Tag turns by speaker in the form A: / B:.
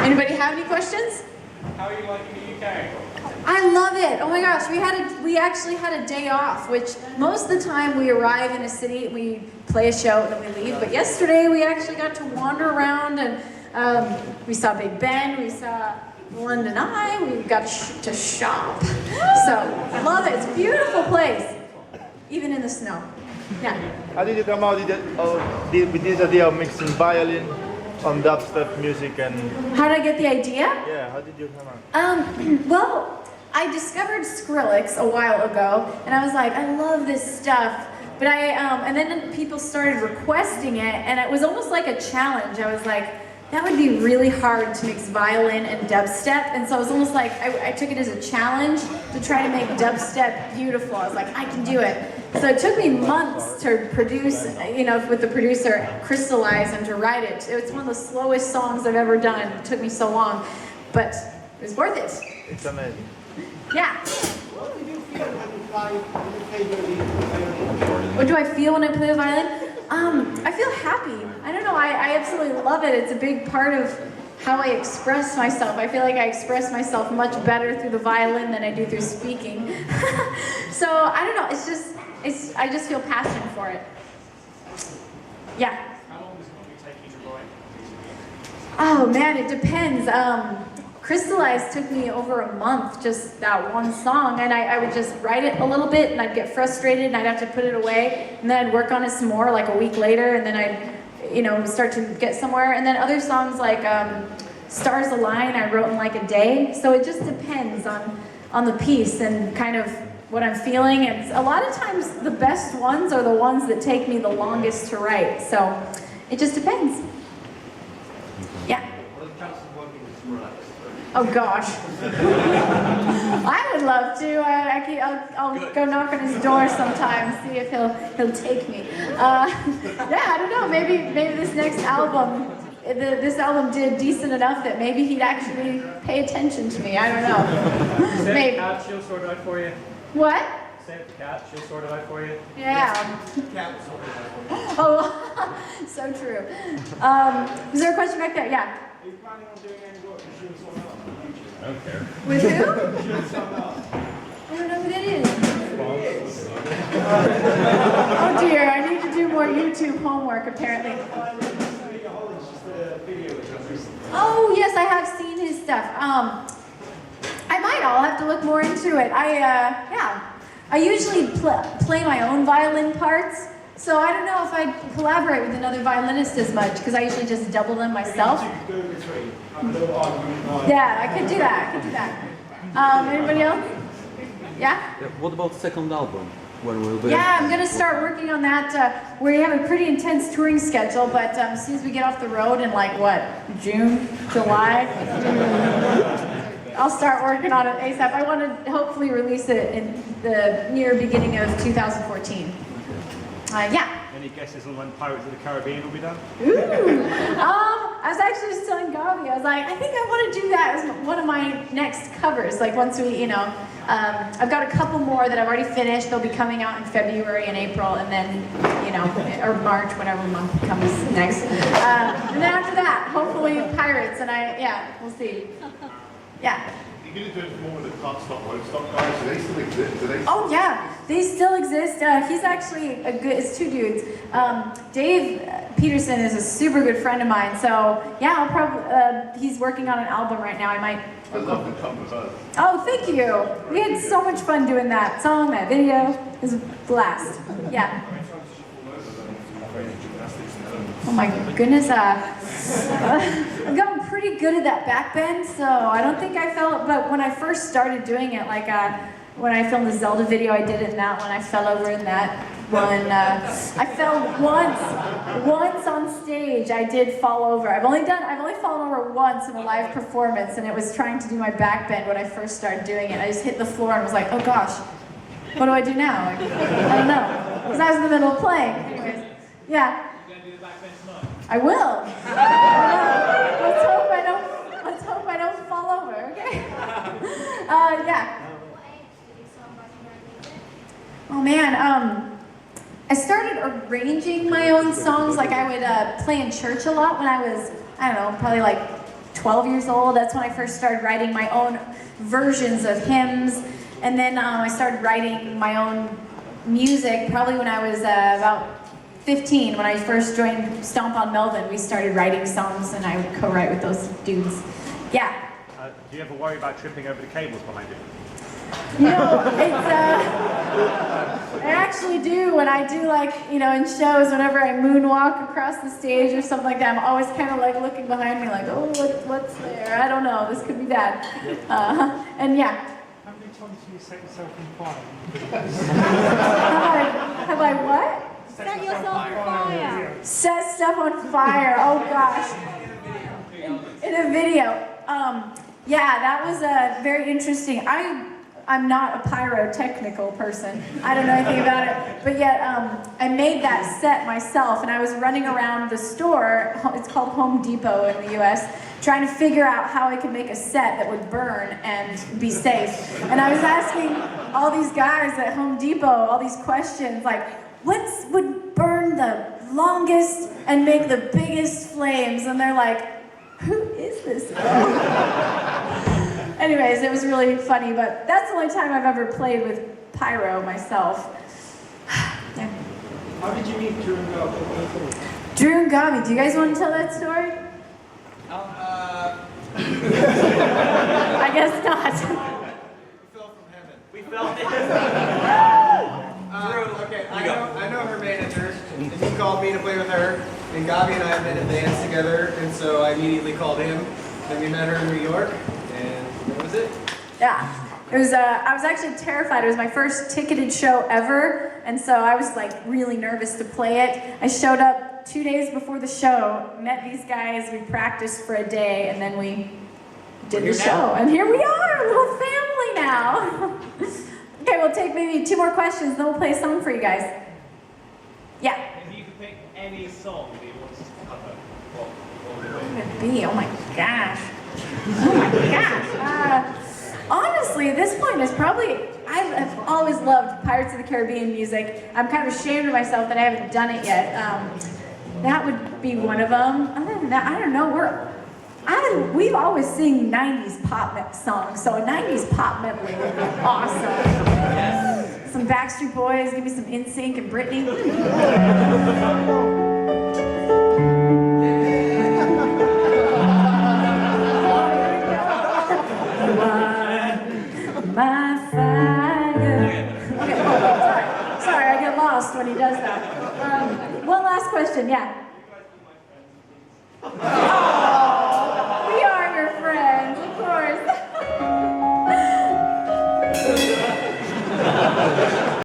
A: Anybody have any questions?
B: How are you liking the UK?
A: I love it. Oh my gosh, we actually had a day off, which most of the time we arrive in a city, we play a show and then we leave. But yesterday we actually got to wander around and we saw Big Ben, we saw London Eye, we got to shop. So I love it. It's a beautiful place, even in the snow. Yeah.
C: How did you come out with this idea of mixing violin on dubstep music and...
A: How did I get the idea?
C: Yeah, how did you come out?
A: Well, I discovered Skrillex a while ago, and I was like, I love this stuff. But and then people started requesting it, and it was almost like a challenge. I was like, that would be really hard to mix violin and dubstep, and so it was almost like I took it as a challenge to try to make dubstep beautiful. I was like, I can do it. So it took me months to produce, with the producer, crystallize and to write it. It's one of the slowest songs I've ever done. It took me so long, but it was worth it.
C: It's amazing.
A: Yeah.
D: What do you feel when you play the violin?
A: What do I feel when I play the violin? I feel happy. I don't know, I absolutely love it. It's a big part of how I express myself. I feel like I express myself much better through the violin than I do through speaking. So, I don't know, I just feel passion for it. Yeah.
B: How long does it normally take you to write music?
A: Oh man, it depends. Crystallize took me over a month, just that one song, and I would just write it a little bit and I'd get frustrated and I'd have to put it away, and then I'd work on it some more like a week later, and then I'd start to get somewhere. And then other songs like Stars Align I wrote in like a day. So it just depends on the piece and kind of what I'm feeling. And a lot of times the best ones are the ones that take me the longest to write. So it just depends. Yeah. Oh gosh. I would love to. I'll go knock on his door sometime, see if he'll take me. Yeah, I don't know. Maybe this next album, this album did decent enough that maybe he'd actually pay attention to me. I don't know.
B: Say the cat, she'll sort it out for you.
A: What?
B: Say the cat, she'll sort it out for you.
A: Yeah. Oh, so true. Was there a question back there? Yeah.
D: Are you planning on doing any work with June Song?
B: I don't care.
A: With who?
D: June Song.
A: I don't know who that is. Oh dear, I need to do more YouTube homework apparently. Oh yes, I have seen his stuff. I'll have to look more into it. I usually play my own violin parts, so I don't know if I'd collaborate with another violinist as much, because I usually just double them myself. Yeah, I could do that. Anybody else? Yeah?
E: What about second album? When will be?
A: Yeah, I'm gonna start working on that. We have a pretty intense touring schedule, but as soon as we get off the road in like what, June, July, I'll start working on it ASAP. I want to hopefully release it in the near beginning of 2014. Yeah.
B: Any guesses on when Pirates of the Caribbean will be done?
A: Ooh. I was actually just telling Gabi, I was like, I think I want to do that as one of my next covers. Like once we, I've got a couple more that I've already finished. They'll be coming out in February and April, and then, or March, whatever month comes next. And then after that, hopefully Pirates, and we'll see. Yeah.
F: You're going to do it more with the Can't Stop, Won't Stop guys? Do they still exist?
A: Oh yeah, they still exist. He's actually it's two dudes. Dave Peterson is a super good friend of mine, so yeah, I'll probably, he's working on an album right now.
F: I love the cover of us.
A: Oh, thank you. We had so much fun doing that song, that video. It was a blast. Yeah. Oh my goodness, I've gotten pretty good at that back bend, so I don't think I fell, but when I first started doing it, like when I filmed the Zelda video, I did it in that one, I fell over in that one. I fell once on stage, I did fall over. I've only fallen over once in a live performance, and it was trying to do my back bend when I first started doing it. I just hit the floor and was like, oh gosh, what do I do now? I don't know, because I was in the middle of playing. Anyways, yeah. I will. Let's hope I don't fall over, okay? Yeah. Oh man, I started arranging my own songs. Like I would play in church a lot when I was, I don't know, probably like 12 years old. That's when I first started writing my own versions of hymns. And then I started writing my own music probably when I was about 15. When I first joined Stomp on Melvin, we started writing songs and I would co-write with those dudes. Yeah.
B: Do you ever worry about tripping over the cables behind you?
A: You know, it's, I actually do when I do like, you know, in shows, whenever I moonwalk across the stage or something like that, I'm always kind of like looking behind me like, oh, what's there? I don't know, this could be bad. And yeah.
B: How many times do you set yourself on fire?
A: Have I what?
G: Set yourself on fire.
A: Set stuff on fire, oh gosh. In a video. Yeah, that was very interesting. I'm not a pyrotechnical person. I don't know anything about it. But yet, I made that set myself, and I was running around the store, it's called Home Depot in the US, trying to figure out how I could make a set that would burn and be safe. And I was asking all these guys at Home Depot all these questions, like, what would burn the longest and make the biggest flames? And they're like, who is this guy? Anyways, it was really funny, but that's the only time I've ever played with pyro myself. Yeah.
D: How did you meet Drew and Gabi?
A: Drew and Gabi, do you guys want to tell that story? I guess not.
H: We fell from heaven. Okay, I know her manager, and he called me to play with her, and Gabi and I have been in bands together, and so I immediately called him. Then we met her in New York, and that was it.
A: Yeah. It was, I was actually terrified. It was my first ticketed show ever, and so I was like really nervous to play it. I showed up 2 days before the show, met these guys, we practiced for a day, and then we did the show. And here we are, a little family now. Okay, we'll take maybe 2 more questions, then we'll play a song for you guys. Yeah.
B: If you could pick any song that you wanted to cover, what would it
A: What would it be? Oh my gosh. Oh my gosh. Honestly, at this point, it's probably, I've always loved Pirates of the Caribbean music. I'm kind of ashamed of myself that I haven't done it yet. That would be one of them. Other than that, I don't know. We've always sing 90s pop songs, so a 90s pop medley would be awesome. Yes. Some Backstreet Boys, give me some NSYNC and Britney. My fire. Okay, sorry, I get lost when he does that. One last question, yeah.